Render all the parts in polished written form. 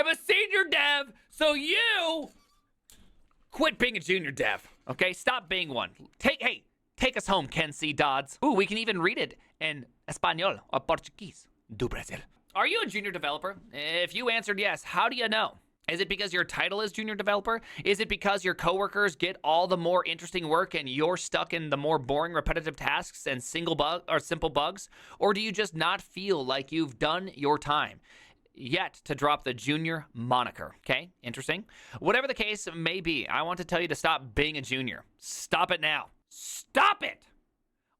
I'm a senior dev, so you quit being a junior dev, okay? Stop being one. Take us home, Ken C. Dodds. Ooh, we can even read it in Espanol or Portuguese do Brazil. Are you a junior developer? If you answered yes, how do you know? Is it because your title is junior developer? Is it because your coworkers get all the more interesting work and you're stuck in the more boring repetitive tasks and simple bugs? Or do you just not feel like you've done your time yet to drop the junior moniker? Okay, interesting. Whatever the case may be, I want to tell you to stop being a junior. Stop it now. Stop it.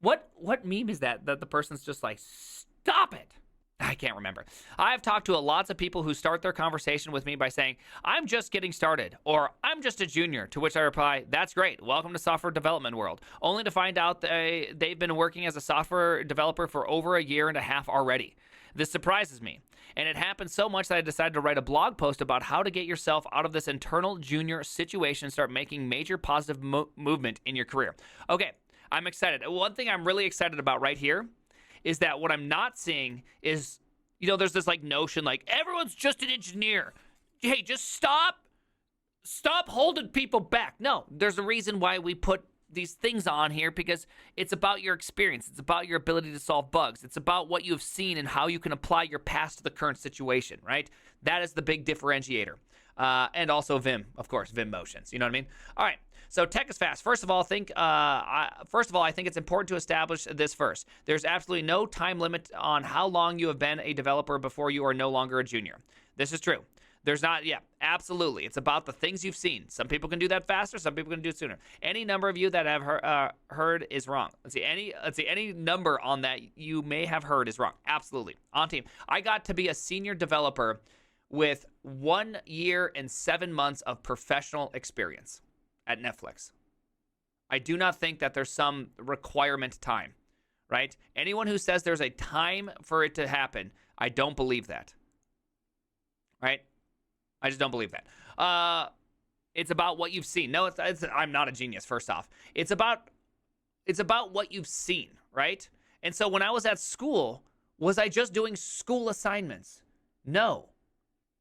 What meme is that the person's just like, stop it? I can't remember. I've talked to lots of people who start their conversation with me by saying, I'm just getting started, or I'm just a junior, to which I reply, that's great. Welcome to software development world. Only to find out they've been working as a software developer for over a year and a half already. This surprises me. And it happened so much that I decided to write a blog post about how to get yourself out of this internal junior situation and start making major positive movement in your career. Okay, I'm excited. One thing I'm really excited about right here is that what I'm not seeing is, there's this like notion like everyone's just an engineer. Hey, just stop holding people back. No, there's a reason why we put these things on here, because it's about your experience. It's about your ability to solve bugs. It's about what you've seen and how you can apply your past to the current situation, right? That is the big differentiator. And also Vim, of course, Vim motions. You know what I mean? All right. So tech is fast. First of all, I think it's important to establish this first. There's absolutely no time limit on how long you have been a developer before you are no longer a junior. This is true. There's not, absolutely. It's about the things you've seen. Some people can do that faster. Some people can do it sooner. Any number of you that have heard is wrong. Let's see. Any number on that you may have heard is wrong. Absolutely. On team. I got to be a senior developer with 1 year and 7 months of professional experience at Netflix. I do not think that there's some requirement time, right? Anyone who says there's a time for it to happen, I don't believe that, right? I just don't believe that. It's about what you've seen. No, I'm not a genius, first off. It's about what you've seen, right? And so when I was at school, was I just doing school assignments? No.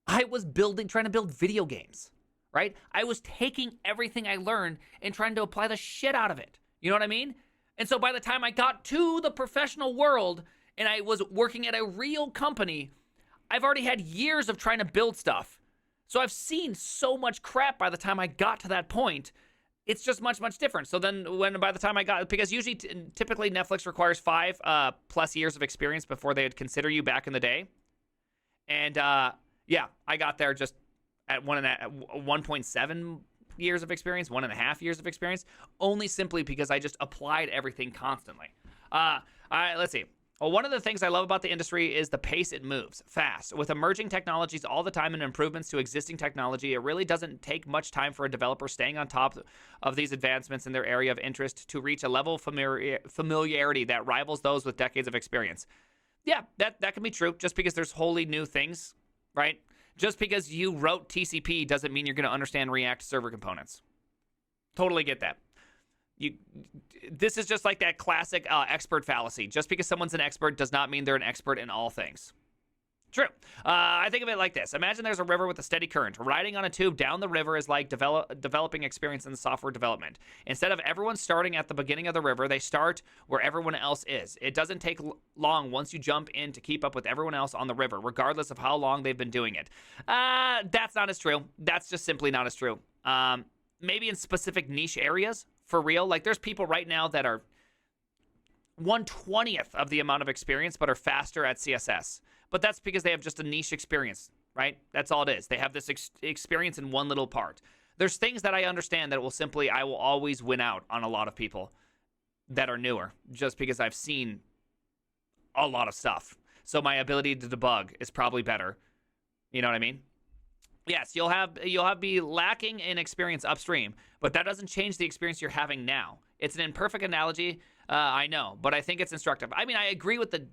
I was trying to build video games, right? I was taking everything I learned and trying to apply the shit out of it. You know what I mean? And so by the time I got to the professional world and I was working at a real company, I've already had years of trying to build stuff. So I've seen so much crap by the time I got to that point. It's just much, much different. So then by the time I got, because usually typically Netflix requires 5 plus years of experience before they'd consider you back in the day. And I got there just at 1.7 years of experience, 1.5 years of experience, only simply because I just applied everything constantly. Let's see. Well, one of the things I love about the industry is the pace it moves fast. With emerging technologies all the time and improvements to existing technology, it really doesn't take much time for a developer staying on top of these advancements in their area of interest to reach a level of familiarity that rivals those with decades of experience. Yeah, that can be true. Just because there's wholly new things, right? Just because you wrote TCP doesn't mean you're going to understand React server components. Totally get that. This is just like that classic expert fallacy. Just because someone's an expert does not mean they're an expert in all things. True. I think of it like this. Imagine there's a river with a steady current. Riding on a tube down the river is like developing experience in software development. Instead of everyone starting at the beginning of the river, they start where everyone else is. It doesn't take long once you jump in to keep up with everyone else on the river, regardless of how long they've been doing it. That's not as true. That's just simply not as true. Maybe in specific niche areas, for real. Like there's people right now that are 1/20th of the amount of experience, but are faster at CSS. But that's because they have just a niche experience, right? That's all it is. They have this experience in one little part. There's things that I understand that I will always win out on a lot of people that are newer, just because I've seen a lot of stuff. So my ability to debug is probably better. You know what I mean? Yes, you'll be lacking in experience upstream, but that doesn't change the experience you're having now. It's an imperfect analogy, I know, but I think it's instructive. I mean, I agree with the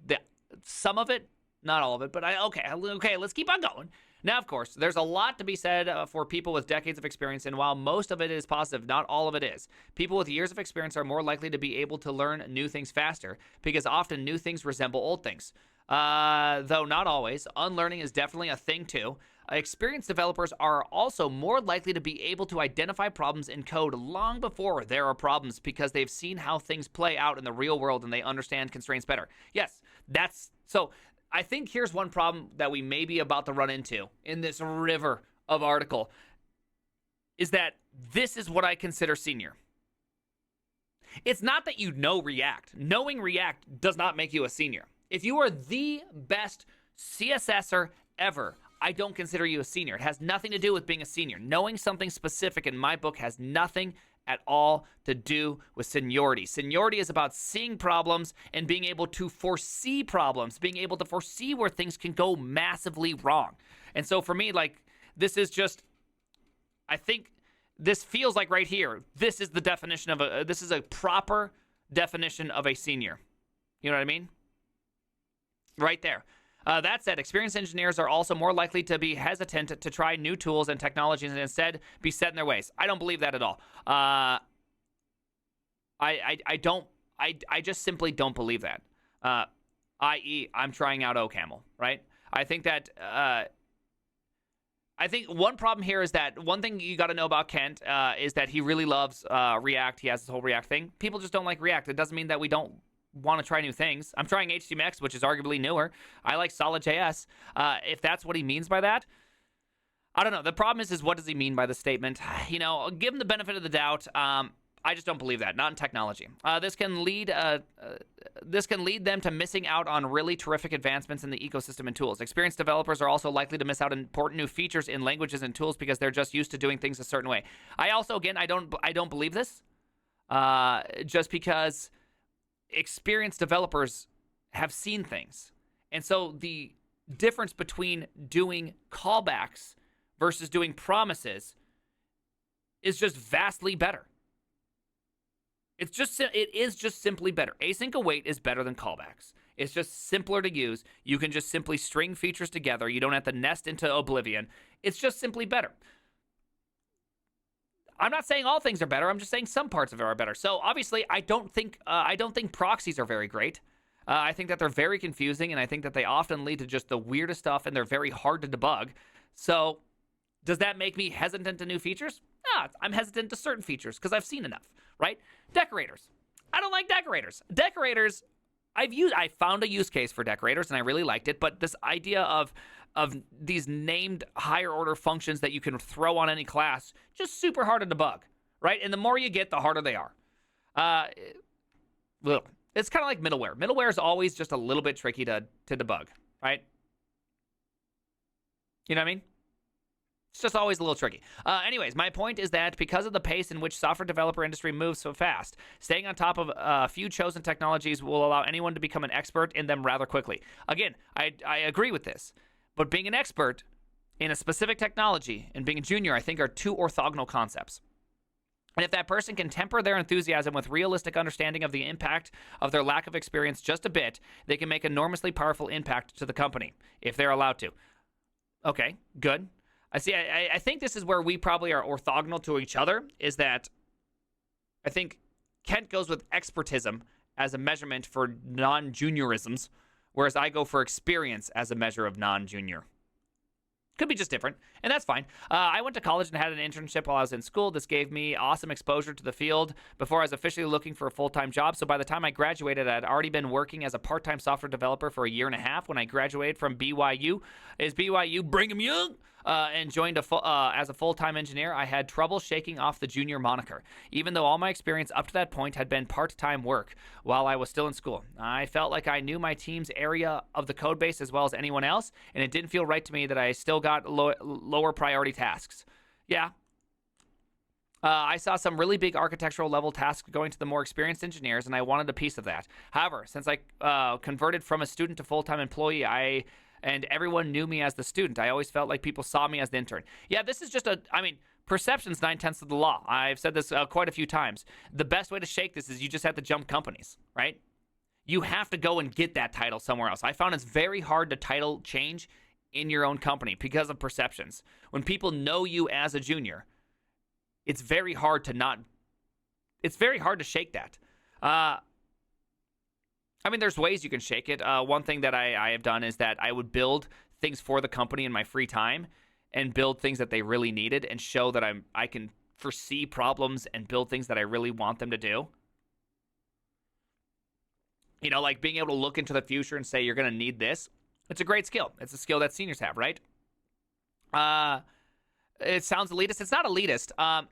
some of it, not all of it, but okay, let's keep on going. Now, of course, there's a lot to be said for people with decades of experience, and while most of it is positive, not all of it is. People with years of experience are more likely to be able to learn new things faster, because often new things resemble old things. Though not always. Unlearning is definitely a thing too. experienced developers are also more likely to be able to identify problems in code long before there are problems because they've seen how things play out in the real world and they understand constraints better. Yes, that's so. I think here's one problem that we may be about to run into in this river of article is that this is what I consider senior. It's not that you know React. Knowing React does not make you a senior. If you are the best CSSer ever, I don't consider you a senior. It has nothing to do with being a senior. Knowing something specific in my book has nothing at all to do with seniority. Seniority is about seeing problems and being able to foresee problems, being able to foresee where things can go massively wrong. And so for me, like, this is just, I think this feels like right here, this is the definition of this is a proper definition of a senior. You know what I mean? Right there. That said, experienced engineers are also more likely to be hesitant to try new tools and technologies and instead be set in their ways. I don't believe that at all. I just simply don't believe that. I.e., I'm trying out OCaml, right? I think that, I think one problem here is that one thing you got to know about Kent is that he really loves React. He has this whole React thing. People just don't like React. It doesn't mean that we don't want to try new things. I'm trying HTMX, which is arguably newer. I like Solid.js. If that's what he means by that, I don't know. The problem is what does he mean by the statement? You know, give him the benefit of the doubt. I just don't believe that. Not in technology. This can lead them to missing out on really terrific advancements in the ecosystem and tools. Experienced developers are also likely to miss out on important new features in languages and tools because they're just used to doing things a certain way. I also, again, I don't believe this. Just because experienced developers have seen things. And so the difference between doing callbacks versus doing promises is just vastly better. It is just simply better. Async await is better than callbacks. It's just simpler to use. You can just simply string features together. You don't have to nest into oblivion. It's just simply better. I'm not saying all things are better. I'm just saying some parts of it are better. So obviously, I don't think proxies are very great. I think that they're very confusing, and I think that they often lead to just the weirdest stuff, and they're very hard to debug. So does that make me hesitant to new features? I'm hesitant to certain features because I've seen enough, right? Decorators. I don't like decorators. Decorators, I found a use case for decorators, and I really liked it, but this idea of these named higher order functions that you can throw on any class, just super hard to debug, right? And the more you get, the harder they are. It's kind of like middleware. Middleware is always just a little bit tricky to debug, right? You know what I mean? It's just always a little tricky. Anyways, my point is that because of the pace in which software developer industry moves so fast, staying on top of a few chosen technologies will allow anyone to become an expert in them rather quickly. Again, I agree with this. But being an expert in a specific technology and being a junior, I think, are two orthogonal concepts. And if that person can temper their enthusiasm with realistic understanding of the impact of their lack of experience just a bit, they can make enormously powerful impact to the company, if they're allowed to. Okay, good. I think this is where we probably are orthogonal to each other, is that I think Kent goes with expertism as a measurement for non-juniorisms, whereas I go for experience as a measure of non-junior. Could be just different, and that's fine. I went to college and had an internship while I was in school. This gave me awesome exposure to the field before I was officially looking for a full-time job. So by the time I graduated, I had already been working as a part-time software developer for a year and a half when I graduated from BYU. Is BYU Brigham Young? And joined as a full-time engineer. I had trouble shaking off the junior moniker, even though all my experience up to that point had been part-time work while I was still in school. I felt like I knew my team's area of the code base as well as anyone else, and it didn't feel right to me that I still got lower priority tasks. Yeah. I saw some really big architectural level tasks going to the more experienced engineers, and I wanted a piece of that. However, since I converted from a student to full-time employee, and everyone knew me as the student, I always felt like people saw me as the intern. Yeah, this is just perception's 9/10 of the law. I've said this quite a few times. The best way to shake this is you just have to jump companies, right? You have to go and get that title somewhere else. I found it's very hard to title change in your own company because of perceptions. When people know you as a junior, it's very hard to shake that. There's ways you can shake it. One thing that I have done is that I would build things for the company in my free time, and build things that they really needed and show that I can foresee problems and build things that I really want them to do. You know, like being able to look into the future and say you're going to need this. It's a great skill. It's a skill that seniors have, right? It sounds elitist. It's not elitist. I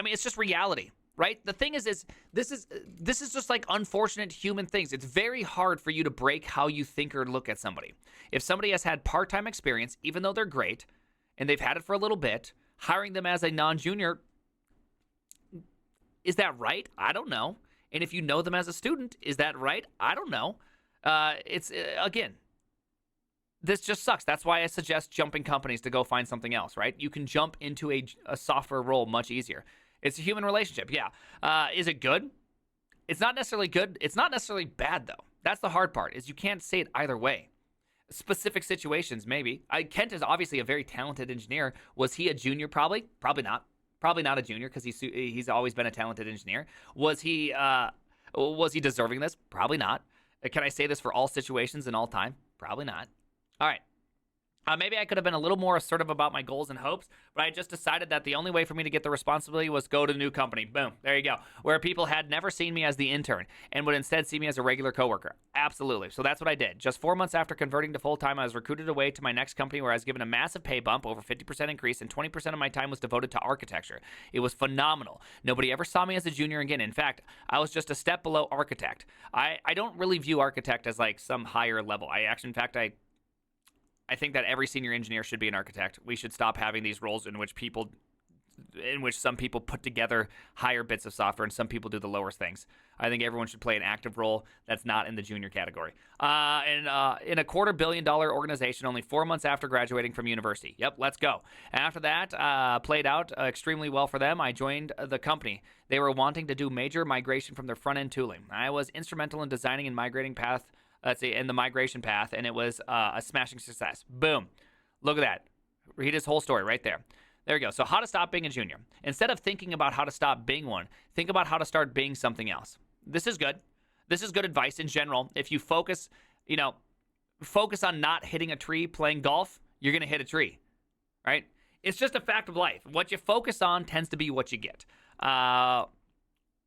mean, it's just reality, right? The thing is this is just like unfortunate human things. It's very hard for you to break how you think or look at somebody. If somebody has had part-time experience, even though they're great, and they've had it for a little bit, hiring them as a non-junior, is that right? I don't know. And if you know them as a student, is that right? I don't know. Again, this just sucks. That's why I suggest jumping companies to go find something else, right? You can jump into a software role much easier. It's a human relationship, yeah. Is it good? It's not necessarily good. It's not necessarily bad, though. That's the hard part, is you can't say it either way. Specific situations, maybe. Kent is obviously a very talented engineer. Was he a junior? Probably. Probably not. Probably not a junior because he's always been a talented engineer. Was he deserving of this? Probably not. Can I say this for all situations and all time? Probably not. All right. Maybe I could have been a little more assertive about my goals and hopes, but I just decided that the only way for me to get the responsibility was go to a new company. Boom. There you go. Where people had never seen me as the intern and would instead see me as a regular coworker. Absolutely. So that's what I did. Just 4 months after converting to full-time, I was recruited away to my next company where I was given a massive pay bump, over 50% increase, and 20% of my time was devoted to architecture. It was phenomenal. Nobody ever saw me as a junior again. In fact, I was just a step below architect. I don't really view architect as like some higher level. I think that every senior engineer should be an architect. We should stop having these roles in which some people put together higher bits of software and some people do the lower things. I think everyone should play an active role that's not in the junior category. In a $250 million organization, only 4 months after graduating from university. Yep, let's go. After that, played out extremely well for them. I joined the company. They were wanting to do major migration from their front-end tooling. I was instrumental in designing and migrating in the migration path, and it was a smashing success. Boom. Look at that. Read his whole story right there. There we go. So how to stop being a junior. Instead of thinking about how to stop being one, think about how to start being something else. This is good. This is good advice in general. If you focus on not hitting a tree playing golf, you're going to hit a tree, right? It's just a fact of life. What you focus on tends to be what you get.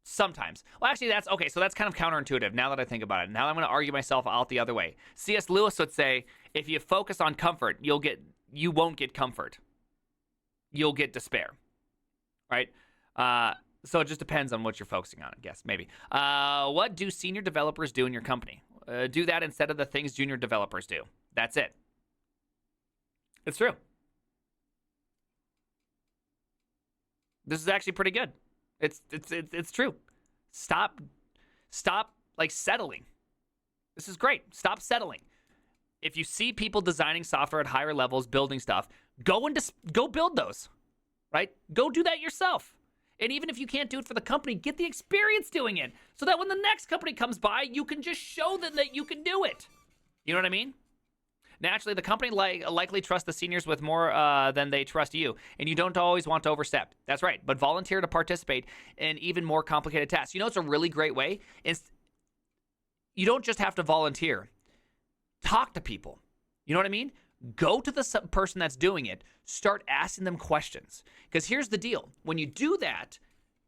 Sometimes. Well, actually, that's okay. So that's kind of counterintuitive now that I think about it. Now I'm going to argue myself out the other way. C.S. Lewis would say, if you focus on comfort, you won't get comfort. You'll get despair, right? So it just depends on what you're focusing on, I guess, maybe. What do senior developers do in your company? Do that instead of the things junior developers do. That's it. It's true. This is actually pretty good. It's true. Stop like settling. This is great. Stop settling. If you see people designing software at higher levels, building stuff, go build those, right? Go do that yourself. And even if you can't do it for the company, get the experience doing it so that when the next company comes by, you can just show them that you can do it. You know what I mean? Naturally, the company likely trusts the seniors with more than they trust you, and you don't always want to overstep. That's right, but volunteer to participate in even more complicated tasks. You know, it's a really great way. You don't just have to volunteer. Talk to people. You know what I mean? Go to the person that's doing it. Start asking them questions. Because here's the deal. When you do that,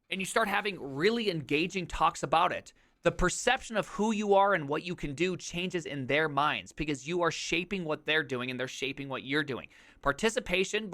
and you start having really engaging talks about it, the perception of who you are and what you can do changes in their minds because you are shaping what they're doing and they're shaping what you're doing. Participation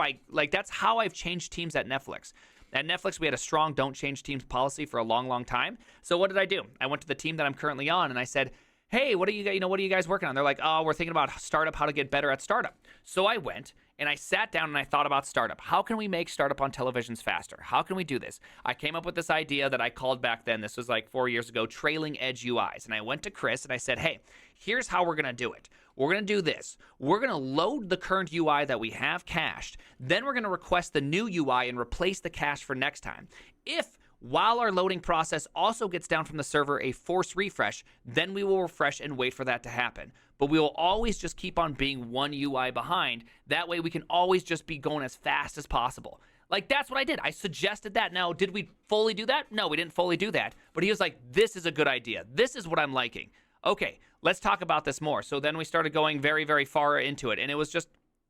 that's how I've changed teams at Netflix. At Netflix, we had a strong don't change teams policy for a long, long time. So what did I do? I went to the team that I'm currently on and I said, hey, what are you guys working on? They're like, oh, we're thinking about startup, how to get better at startup. So I went and I sat down and I thought about startup. How can we make startup on televisions faster? How can we do this? I came up with this idea that I called back then, this was like 4 years ago, trailing edge UIs. And I went to Chris and I said, hey, here's how we're going to do it. We're going to do this. We're going to load the current UI that we have cached. Then we're going to request the new UI and replace the cache for next time. If while our loading process also gets down from the server a force refresh, then we will refresh and wait for that to happen. But we will always just keep on being one UI behind. That way we can always just be going as fast as possible. Like, that's what I did. I suggested that. Now, did we fully do that? No, we didn't fully do that. But he was like, this is a good idea. This is what I'm liking. Okay, let's talk about this more. So then we started going very, very far into it. And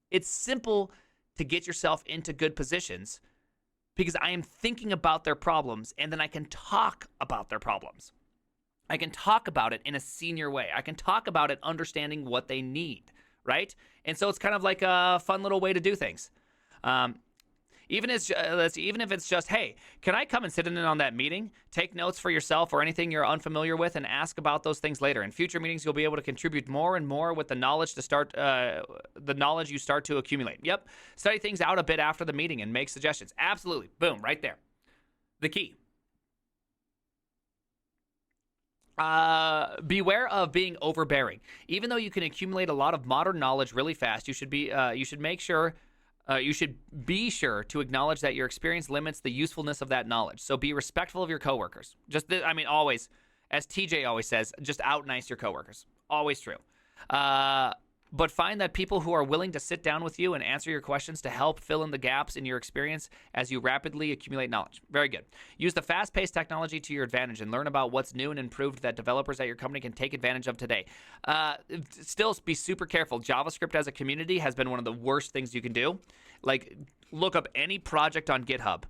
it's simple to get yourself into good positions because I am thinking about their problems and then I can talk about their problems. I can talk about it in a senior way. I can talk about it understanding what they need, right? And so it's kind of like a fun little way to do things. Even if it's just, hey, can I come and sit in on that meeting, take notes for yourself or anything you're unfamiliar with, and ask about those things later. In future meetings, you'll be able to contribute more and more with the knowledge you start to accumulate. Yep, study things out a bit after the meeting and make suggestions. Absolutely, boom, right there. The key. Beware of being overbearing. Even though you can accumulate a lot of modern knowledge really fast, you should be sure to acknowledge that your experience limits the usefulness of that knowledge. So be respectful of your coworkers. Always, as TJ always says, just out nice your coworkers. Always true. But find that people who are willing to sit down with you and answer your questions to help fill in the gaps in your experience as you rapidly accumulate knowledge. Very good. Use the fast-paced technology to your advantage and learn about what's new and improved that developers at your company can take advantage of today. Still be super careful. JavaScript as a community has been one of the worst things you can do. Like, look up any project on GitHub,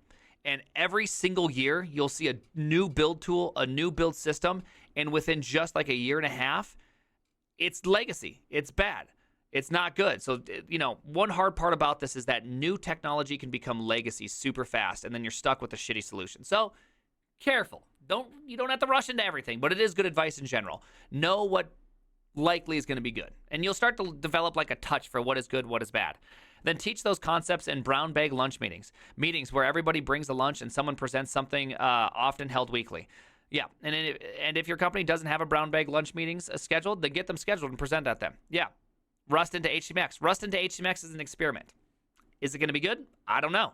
and every single year you'll see a new build tool, a new build system, and within just like a year and a half, it's legacy. It's bad. It's not good. So, one hard part about this is that new technology can become legacy super fast, and then you're stuck with a shitty solution. So, careful. You don't have to rush into everything, but it is good advice in general. Know what likely is going to be good, and you'll start to develop like a touch for what is good, what is bad. Then teach those concepts in brown bag lunch meetings where everybody brings a lunch and someone presents something, often held weekly. Yeah, and if your company doesn't have a brown bag lunch meetings scheduled, then get them scheduled and present at them. Yeah, Rust into HTMX. Rust into HTMX is an experiment. Is it going to be good? I don't know.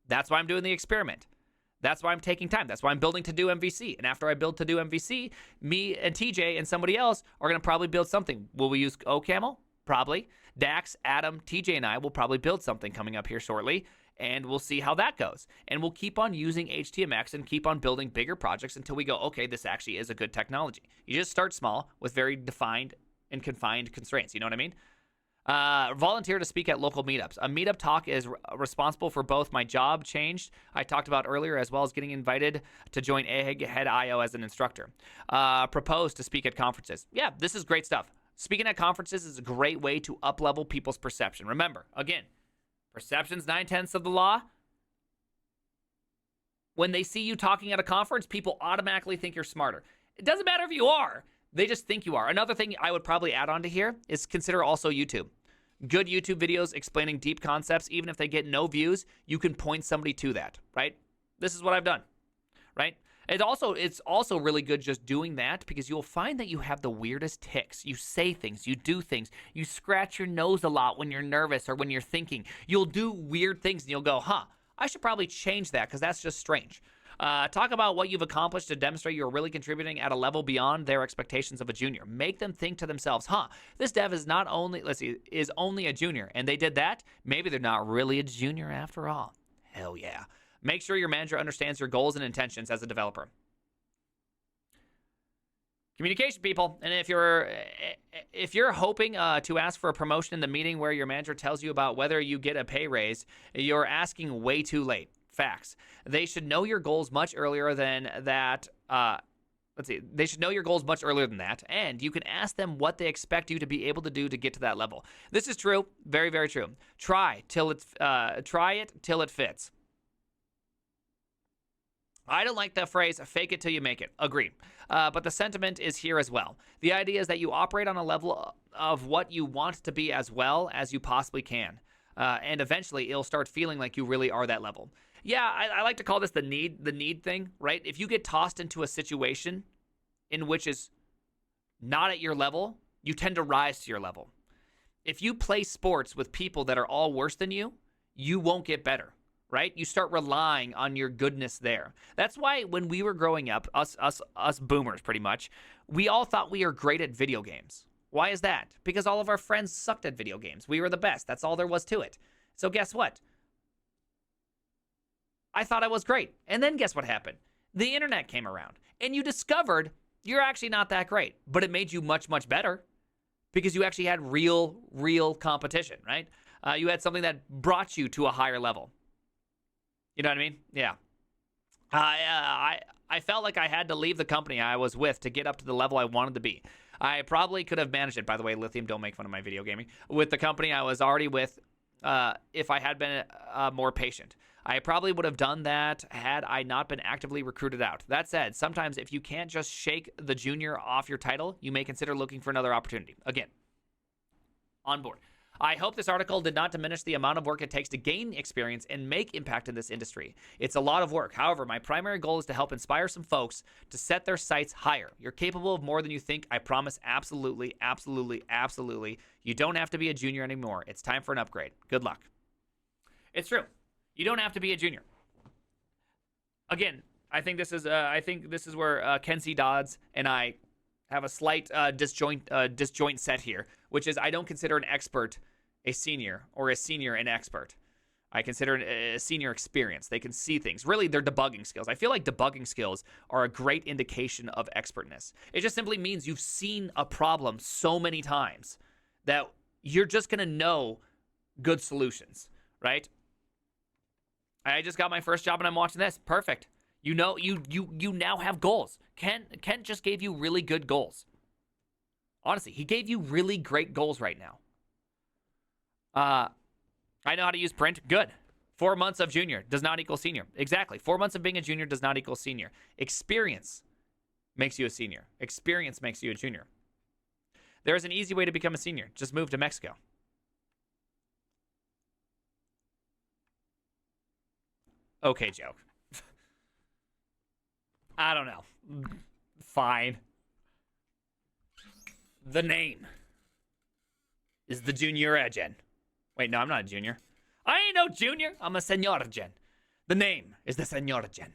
That's why I'm doing the experiment. That's why I'm taking time. That's why I'm building to do MVC. And after I build to do MVC, me and TJ and somebody else are going to probably build something. Will we use OCaml? Probably. Dax, Adam, TJ, and I will probably build something coming up here shortly. And we'll see how that goes. And we'll keep on using HTMX and keep on building bigger projects until we go, okay, this actually is a good technology. You just start small with very defined and confined constraints. You know what I mean? Volunteer to speak at local meetups. A meetup talk is responsible for both my job changed, I talked about earlier, as well as getting invited to join Egghead IO as an instructor. Propose to speak at conferences. Yeah, this is great stuff. Speaking at conferences is a great way to up-level people's perception. Remember, again, perception's 9/10 of the law. When they see you talking at a conference, people automatically think you're smarter. It doesn't matter if you are. They just think you are. Another thing I would probably add on to here is consider also YouTube. Good YouTube videos explaining deep concepts, even if they get no views, you can point somebody to that, right? This is what I've done, right? It's also really good just doing that because you'll find that you have the weirdest tics. You say things, you do things, you scratch your nose a lot when you're nervous or when you're thinking. You'll do weird things and you'll go, I should probably change that because that's just strange. Talk about what you've accomplished to demonstrate you're really contributing at a level beyond their expectations of a junior. Make them think to themselves, this dev is is only a junior, and they did that. Maybe they're not really a junior after all. Hell yeah. Make sure your manager understands your goals and intentions as a developer. Communication, people. And if you're hoping to ask for a promotion in the meeting where your manager tells you about whether you get a pay raise, you're asking way too late. Facts. They should know your goals much earlier than that. They should know your goals much earlier than that, and you can ask them what they expect you to be able to do to get to that level. This is true. Very, very true. Try it till it fits. I don't like that phrase, fake it till you make it. Agreed. But the sentiment is here as well. The idea is that you operate on a level of what you want to be as well as you possibly can. And eventually it'll start feeling like you really are that level. Yeah, I like to call this the need thing, right? If you get tossed into a situation in which is not at your level, you tend to rise to your level. If you play sports with people that are all worse than you, you won't get better, right? You start relying on your goodness there. That's why when we were growing up, us boomers pretty much, we all thought we were great at video games. Why is that? Because all of our friends sucked at video games. We were the best. That's all there was to it. So guess what? I thought I was great. And then guess what happened? The internet came around. And you discovered you're actually not that great. But it made you much, much better. Because you actually had real competition, right? You had something that brought you to a higher level. You know what I mean? Yeah. I felt like I had to leave the company I was with to get up to the level I wanted to be. I probably could have managed it. By the way, Lithium, don't make fun of my video gaming. With the company I was already with, if I had been more patient. I probably would have done that had I not been actively recruited out. That said, sometimes if you can't just shake the junior off your title, you may consider looking for another opportunity. Again, on board. I hope this article did not diminish the amount of work it takes to gain experience and make impact in this industry. It's a lot of work. However, my primary goal is to help inspire some folks to set their sights higher. You're capable of more than you think. I promise. Absolutely, absolutely, absolutely. You don't have to be a junior anymore. It's time for an upgrade. Good luck. It's true. You don't have to be a junior. Again, I think this is where Ken C. Dodds and I have a slight disjoint set here, which is I don't consider an expert a senior or a senior an expert. I consider a senior experience. They can see things. Really, they're debugging skills. I feel like debugging skills are a great indication of expertness. It just simply means you've seen a problem so many times that you're just going to know good solutions, right? I just got my first job and I'm watching this. Perfect. You know, you now have goals. Ken just gave you really good goals. Honestly, he gave you really great goals right now. I know how to use print. Good. 4 months of junior does not equal senior. Exactly. 4 months of being a junior does not equal senior. Experience makes you a senior. Experience makes you a junior. There's an easy way to become a senior. Just move to Mexico. Okay, joke. I don't know. Fine. The name is the junior gen. Wait, no, I'm not a junior. I ain't no junior. I'm a senor gen. The name is the senor gen.